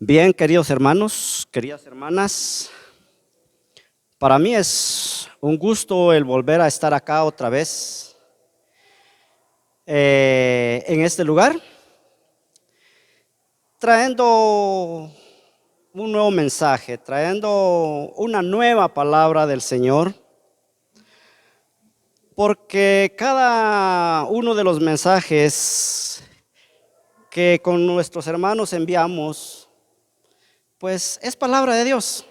Bien, queridos hermanos, queridas hermanas, para mí es un gusto el volver a estar acá otra vez en este lugar, trayendo un nuevo mensaje, trayendo una nueva palabra del Señor, porque cada uno de los mensajes que con nuestros hermanos enviamos, pues es palabra de Dios.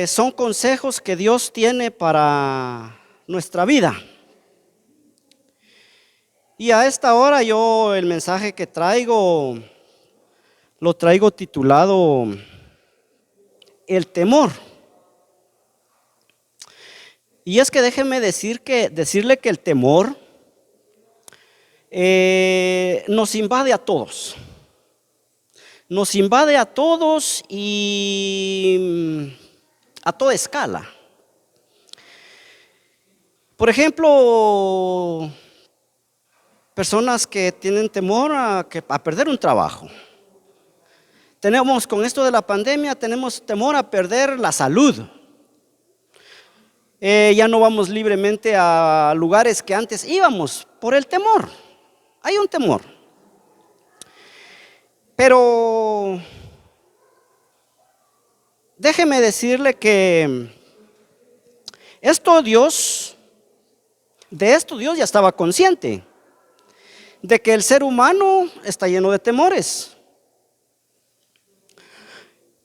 Son consejos que Dios tiene para nuestra vida. Y a esta hora yo el mensaje que traigo, lo traigo titulado El temor. Y es que déjeme decirle que el temor nos invade a todos. Nos invade a todos y a toda escala. Por ejemplo, personas que tienen temor a perder un trabajo. Tenemos con esto de la pandemia, tenemos temor a perder la salud. Ya no vamos libremente a lugares que antes íbamos por el temor. Hay un temor. Pero déjeme decirle que de esto Dios ya estaba consciente, de que el ser humano está lleno de temores.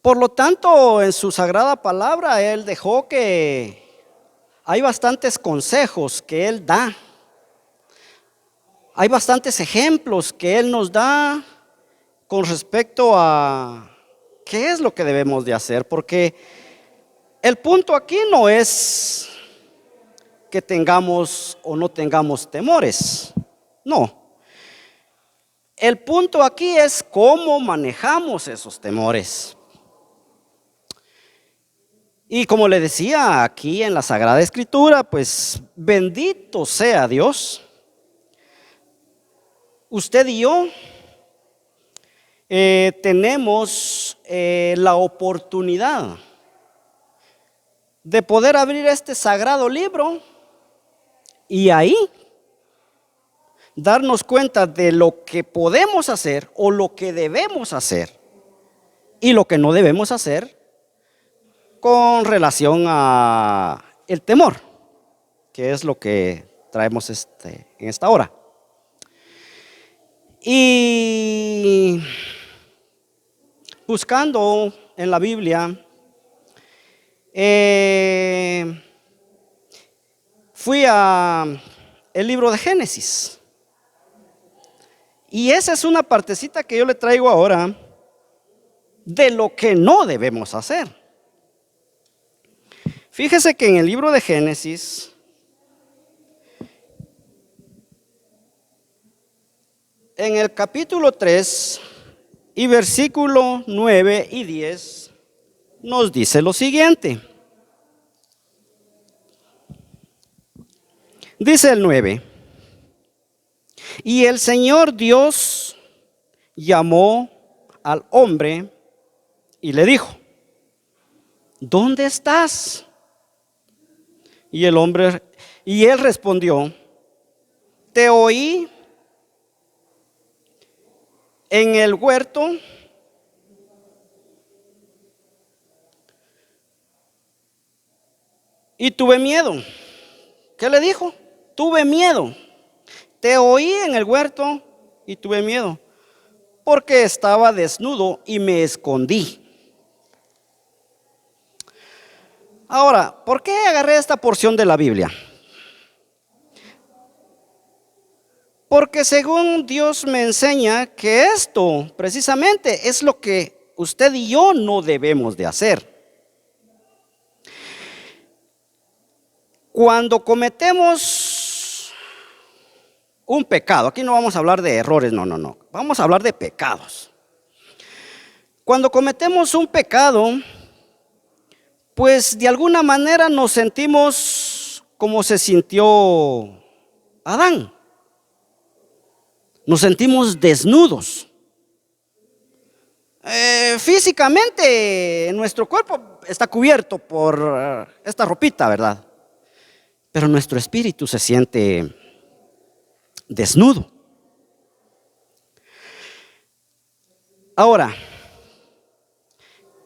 Por lo tanto, en su sagrada palabra, Él dejó que hay bastantes consejos que Él da. Hay bastantes ejemplos que Él nos da con respecto a qué es lo que debemos de hacer, porque el punto aquí no es que tengamos o no tengamos temores, no. El punto aquí es cómo manejamos esos temores. Y como le decía aquí en la Sagrada Escritura, pues bendito sea Dios. Usted y yo tenemos la oportunidad de poder abrir este sagrado libro y ahí darnos cuenta de lo que podemos hacer o lo que debemos hacer y lo que no debemos hacer con relación a el temor, que es lo que traemos en esta hora. Y buscando en la Biblia, fui al libro de Génesis. Y esa es una partecita que yo le traigo ahora de lo que no debemos hacer. Fíjese que en el libro de Génesis, en el capítulo 3 y versículo 9 y 10, nos dice lo siguiente. Dice el 9. Y el Señor Dios llamó al hombre y le dijo: ¿dónde estás? Y él respondió: te oí en el huerto y tuve miedo. ¿Qué le dijo? Tuve miedo. Te oí en el huerto y tuve miedo, porque estaba desnudo y me escondí. Ahora, ¿por qué agarré esta porción de la Biblia? Porque según Dios me enseña que esto precisamente es lo que usted y yo no debemos de hacer. Cuando cometemos un pecado, aquí no vamos a hablar de errores, no, vamos a hablar de pecados. Cuando cometemos un pecado, pues de alguna manera nos sentimos como se sintió Adán. Nos sentimos desnudos. Físicamente nuestro cuerpo está cubierto por esta ropita, ¿verdad? Pero nuestro espíritu se siente desnudo. Ahora,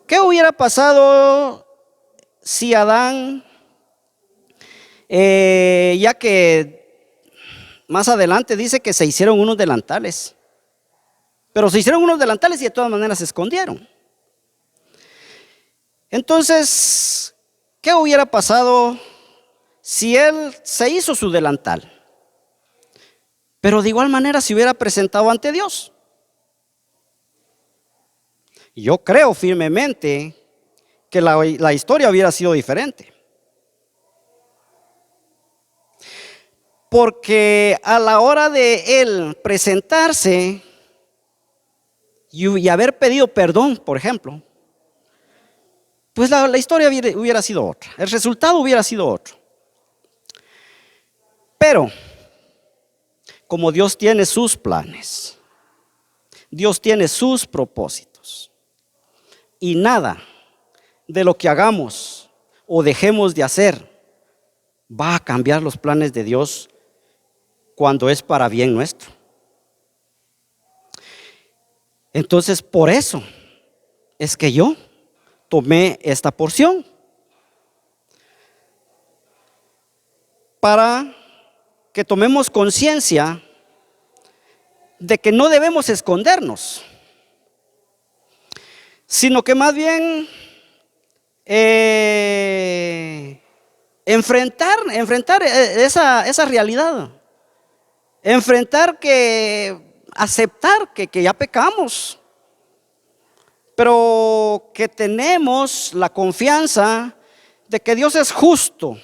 ¿qué hubiera pasado si Adán, ya que más adelante dice que se hicieron unos delantales, pero se hicieron unos delantales y de todas maneras se escondieron? Entonces, ¿qué hubiera pasado si él se hizo su delantal, pero de igual manera se hubiera presentado ante Dios? Yo creo firmemente que la historia hubiera sido diferente. Porque a la hora de él presentarse y haber pedido perdón, por ejemplo, pues la historia hubiera sido otra. El resultado hubiera sido otro. Pero, como Dios tiene sus planes, Dios tiene sus propósitos, y nada de lo que hagamos o dejemos de hacer va a cambiar los planes de Dios cuando es para bien nuestro. Entonces, por eso es que yo tomé esta porción para que tomemos conciencia de que no debemos escondernos, sino que más bien enfrentar esa realidad, aceptar que ya pecamos, pero que tenemos la confianza de que Dios es justo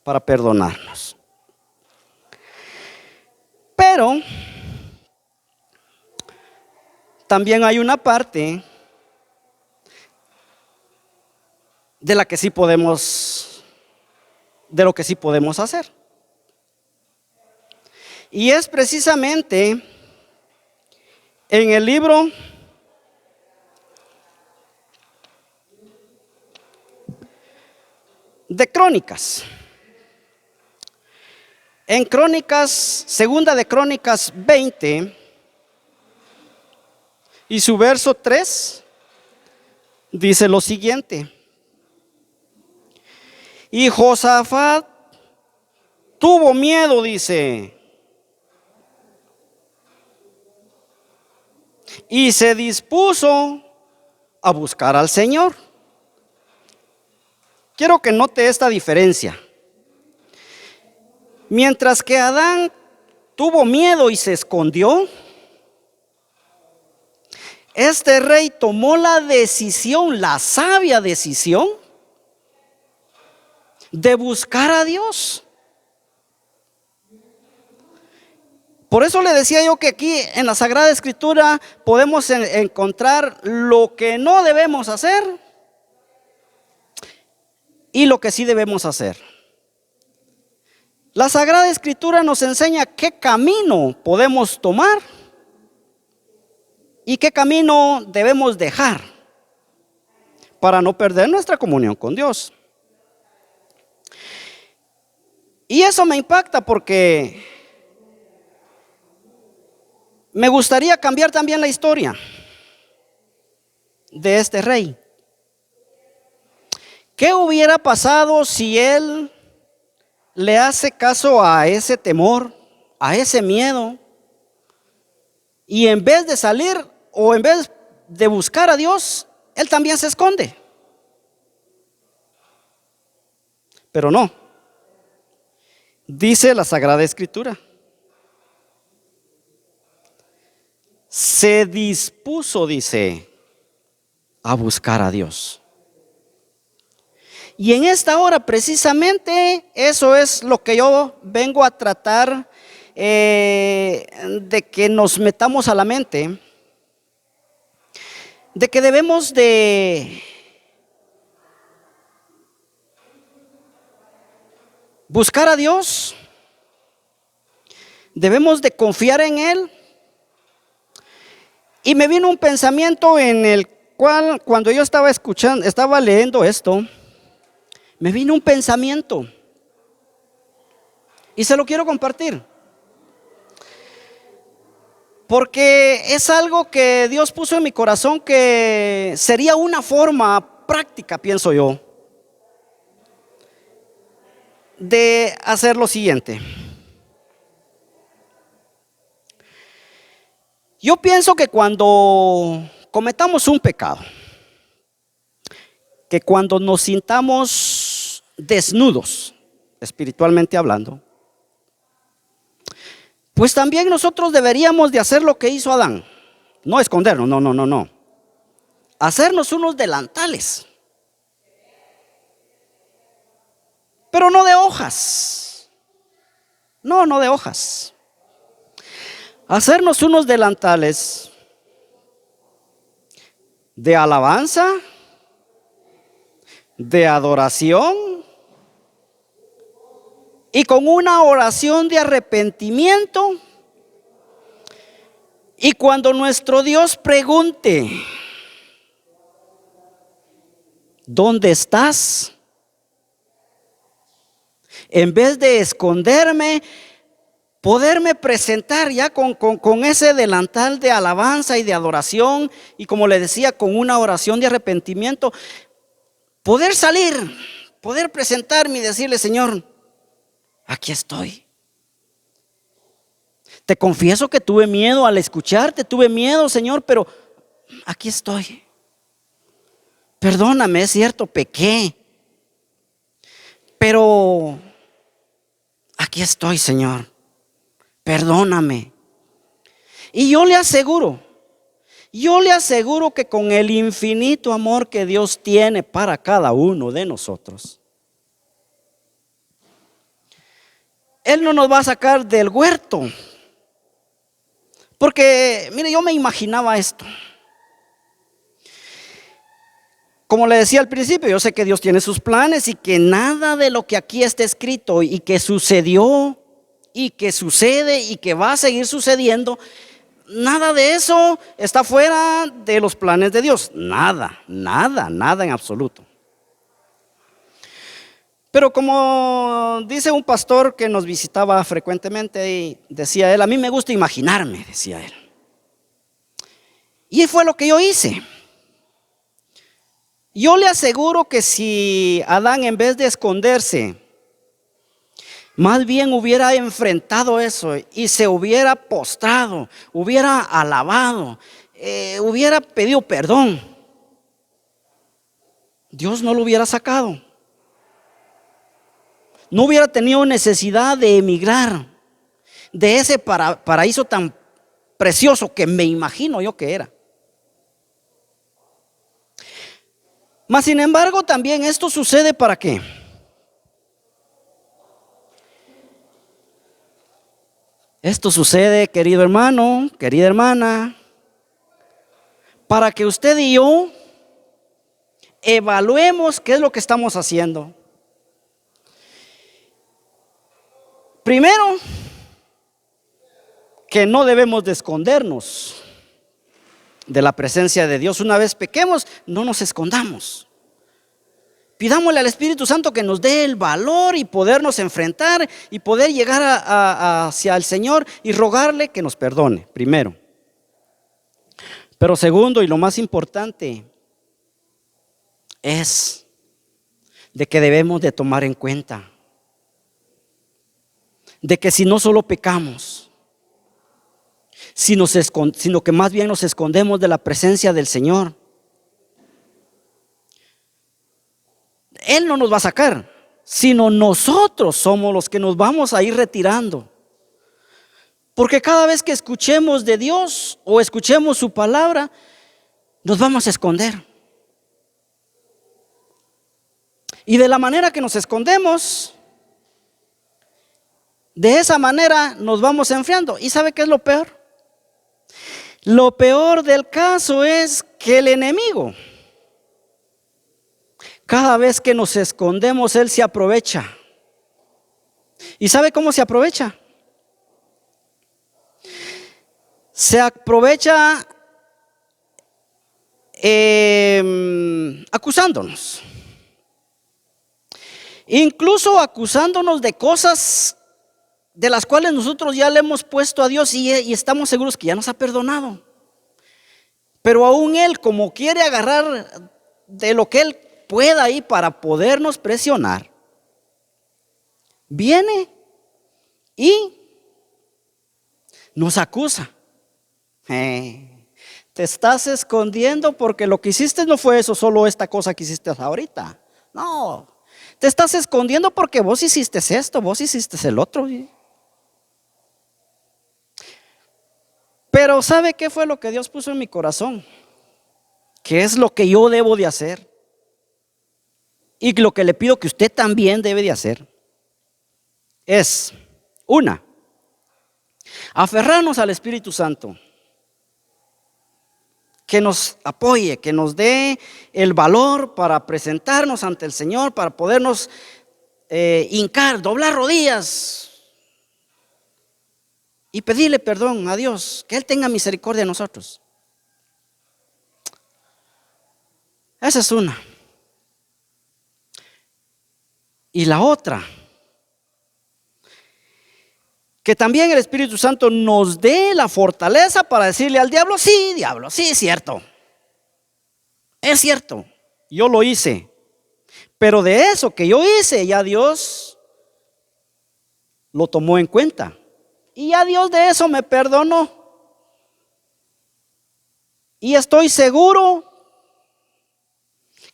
para perdonarnos. Pero también hay una parte de lo que sí podemos hacer. Y es precisamente en el libro de Crónicas. En Crónicas, segunda de Crónicas 20 y su verso 3 dice lo siguiente: y Josafat tuvo miedo, dice, y se dispuso a buscar al Señor. Quiero que note esta diferencia. Mientras que Adán tuvo miedo y se escondió, este rey tomó la decisión, la sabia decisión, de buscar a Dios. Por eso le decía yo que aquí en la Sagrada Escritura podemos encontrar lo que no debemos hacer y lo que sí debemos hacer. La Sagrada Escritura nos enseña qué camino podemos tomar y qué camino debemos dejar para no perder nuestra comunión con Dios. Y eso me impacta porque me gustaría cambiar también la historia de este rey. ¿Qué hubiera pasado si él le hace caso a ese temor, a ese miedo, y en vez de salir o en vez de buscar a Dios, él también se esconde? Pero no, dice la Sagrada Escritura, se dispuso, dice, a buscar a Dios. Y en esta hora precisamente eso es lo que yo vengo a tratar de que nos metamos a la mente, de que debemos de buscar a Dios, debemos de confiar en Él, Y me vino un pensamiento en el cual, cuando yo estaba leyendo esto, me vino un pensamiento y se lo quiero compartir. Porque es algo que Dios puso en mi corazón que sería una forma práctica, pienso yo, de hacer lo siguiente. Yo pienso que cuando cometamos un pecado, que cuando nos sintamos desnudos, espiritualmente hablando, pues también nosotros deberíamos de hacer lo que hizo Adán. No escondernos, no. Hacernos unos delantales. Pero no de hojas. No de hojas. Hacernos unos delantales de alabanza, de adoración y con una oración de arrepentimiento. Y cuando nuestro Dios pregunte, ¿dónde estás? En vez de esconderme, poderme presentar ya con ese delantal de alabanza y de adoración, y como le decía, con una oración de arrepentimiento, poder salir, poder presentarme y decirle: Señor, aquí estoy. Te confieso que tuve miedo al escucharte, tuve miedo, Señor, pero aquí estoy. Perdóname, es cierto, pequé, pero aquí estoy, Señor. Perdóname. Y yo le aseguro que con el infinito amor que Dios tiene para cada uno de nosotros, Él no nos va a sacar del huerto. Porque, mire, yo me imaginaba esto. Como le decía al principio, yo sé que Dios tiene sus planes y que nada de lo que aquí está escrito y que sucedió y que sucede y que va a seguir sucediendo, nada de eso está fuera de los planes de Dios. Nada en absoluto. Pero como dice un pastor que nos visitaba frecuentemente, y decía él: a mí me gusta imaginarme, decía él. Y fue lo que yo hice. Yo le aseguro que si Adán, en vez de esconderse, más bien hubiera enfrentado eso y se hubiera postrado, hubiera alabado, hubiera pedido perdón, Dios no lo hubiera sacado. No hubiera tenido necesidad de emigrar de ese paraíso tan precioso que me imagino yo que era. Mas sin embargo, también esto sucede ¿para qué? Esto sucede, querido hermano, querida hermana, para que usted y yo evaluemos qué es lo que estamos haciendo. Primero, que no debemos de escondernos de la presencia de Dios. Una vez pequemos, no nos escondamos. Pidámosle al Espíritu Santo que nos dé el valor y podernos enfrentar y poder llegar hacia el Señor y rogarle que nos perdone, primero. Pero segundo, y lo más importante, es de que debemos de tomar en cuenta de que si no solo pecamos, sino que más bien nos escondemos de la presencia del Señor, Él no nos va a sacar, sino nosotros somos los que nos vamos a ir retirando. Porque cada vez que escuchemos de Dios o escuchemos su palabra, nos vamos a esconder. Y de la manera que nos escondemos, de esa manera nos vamos enfriando. ¿Y sabe qué es lo peor? Lo peor del caso es que el enemigo, cada vez que nos escondemos, él se aprovecha. ¿Y sabe cómo se aprovecha? Se aprovecha acusándonos. Incluso acusándonos de cosas de las cuales nosotros ya le hemos puesto a Dios y estamos seguros que ya nos ha perdonado. Pero aún Él, como quiere agarrar de lo que Él pueda ahí para podernos presionar, viene y nos acusa. Te estás escondiendo porque lo que hiciste no fue eso, solo esta cosa que hiciste ahorita. No, te estás escondiendo porque vos hiciste esto, vos hiciste el otro. Pero ¿sabe qué fue lo que Dios puso en mi corazón? ¿Qué es lo que yo debo de hacer? Y lo que le pido que usted también debe de hacer es, una, aferrarnos al Espíritu Santo, que nos apoye, que nos dé el valor para presentarnos ante el Señor, para podernos hincar, doblar rodillas y pedirle perdón a Dios, que Él tenga misericordia de nosotros. Esa es una. Y la otra, que también el Espíritu Santo nos dé la fortaleza para decirle al diablo, sí, diablo, sí, es cierto, yo lo hice, pero de eso que yo hice ya Dios lo tomó en cuenta y ya Dios de eso me perdonó y estoy seguro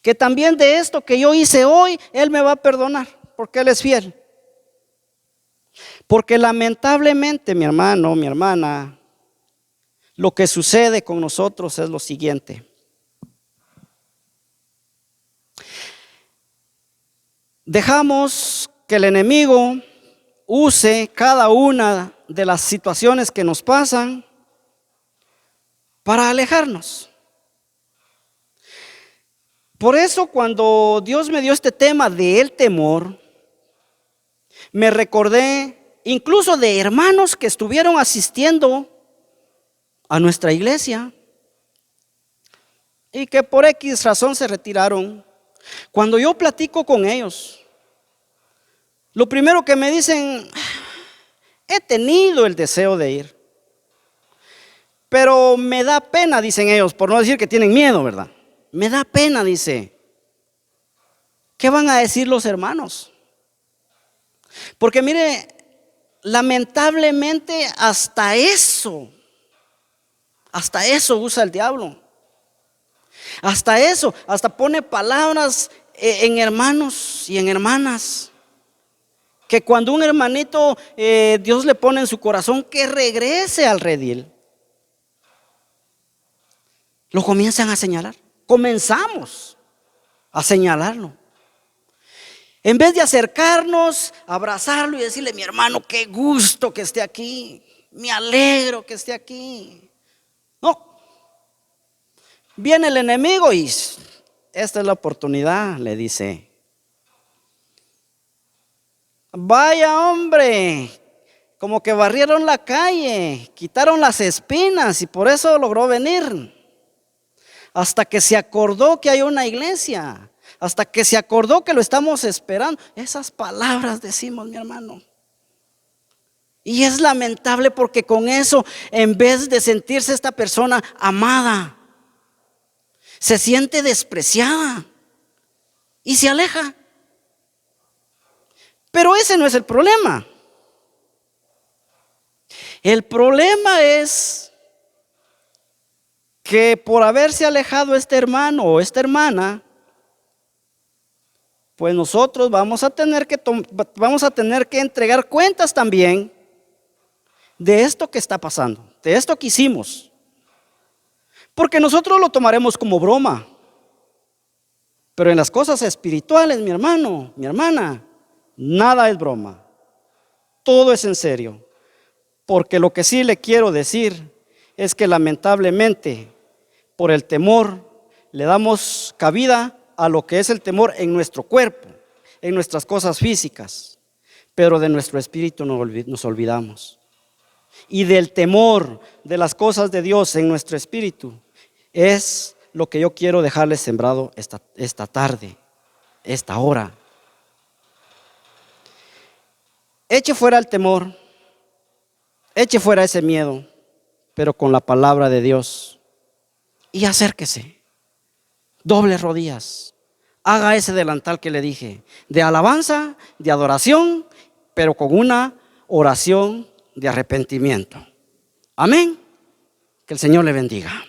que también de esto que yo hice hoy Él me va a perdonar porque Él es fiel. Porque lamentablemente, mi hermano, mi hermana, lo que sucede con nosotros es lo siguiente. Dejamos que el enemigo use cada una de las situaciones que nos pasan para alejarnos. Por eso cuando Dios me dio este tema del temor, me recordé incluso de hermanos que estuvieron asistiendo a nuestra iglesia y que por X razón se retiraron. Cuando yo platico con ellos, lo primero que me dicen, he tenido el deseo de ir, pero me da pena, dicen ellos, por no decir que tienen miedo, ¿verdad? Me da pena, dice. ¿Qué van a decir los hermanos? Porque mire, lamentablemente hasta eso usa el diablo. Hasta eso, hasta pone palabras en hermanos y en hermanas. Que cuando un hermanito Dios le pone en su corazón que regrese al redil, lo comienzan a señalar. Comenzamos a señalarlo. En vez de acercarnos, abrazarlo y decirle, mi hermano, qué gusto que esté aquí, me alegro que esté aquí. No, viene el enemigo y esta es la oportunidad, le dice. Vaya hombre, como que barrieron la calle, quitaron las espinas y por eso logró venir. Hasta que se acordó que hay una iglesia. Hasta que se acordó que lo estamos esperando. Esas palabras decimos, mi hermano. Y es lamentable porque con eso, en vez de sentirse esta persona amada, se siente despreciada y se aleja. Pero ese no es el problema. El problema es que por haberse alejado este hermano o esta hermana, pues nosotros vamos a tener que entregar cuentas también de esto que está pasando, de esto que hicimos. Porque nosotros lo tomaremos como broma. Pero en las cosas espirituales, mi hermano, mi hermana, nada es broma. Todo es en serio. Porque lo que sí le quiero decir es que lamentablemente, por el temor, le damos cabida a lo que es el temor en nuestro cuerpo, en nuestras cosas físicas, pero de nuestro espíritu nos olvidamos. Y del temor de las cosas de Dios en nuestro espíritu es lo que yo quiero dejarles sembrado esta tarde, esta hora. Eche fuera el temor, eche fuera ese miedo, pero con la palabra de Dios. Y acérquese, doble rodillas, haga ese delantal que le dije, de alabanza, de adoración, pero con una oración de arrepentimiento. Amén. Que el Señor le bendiga.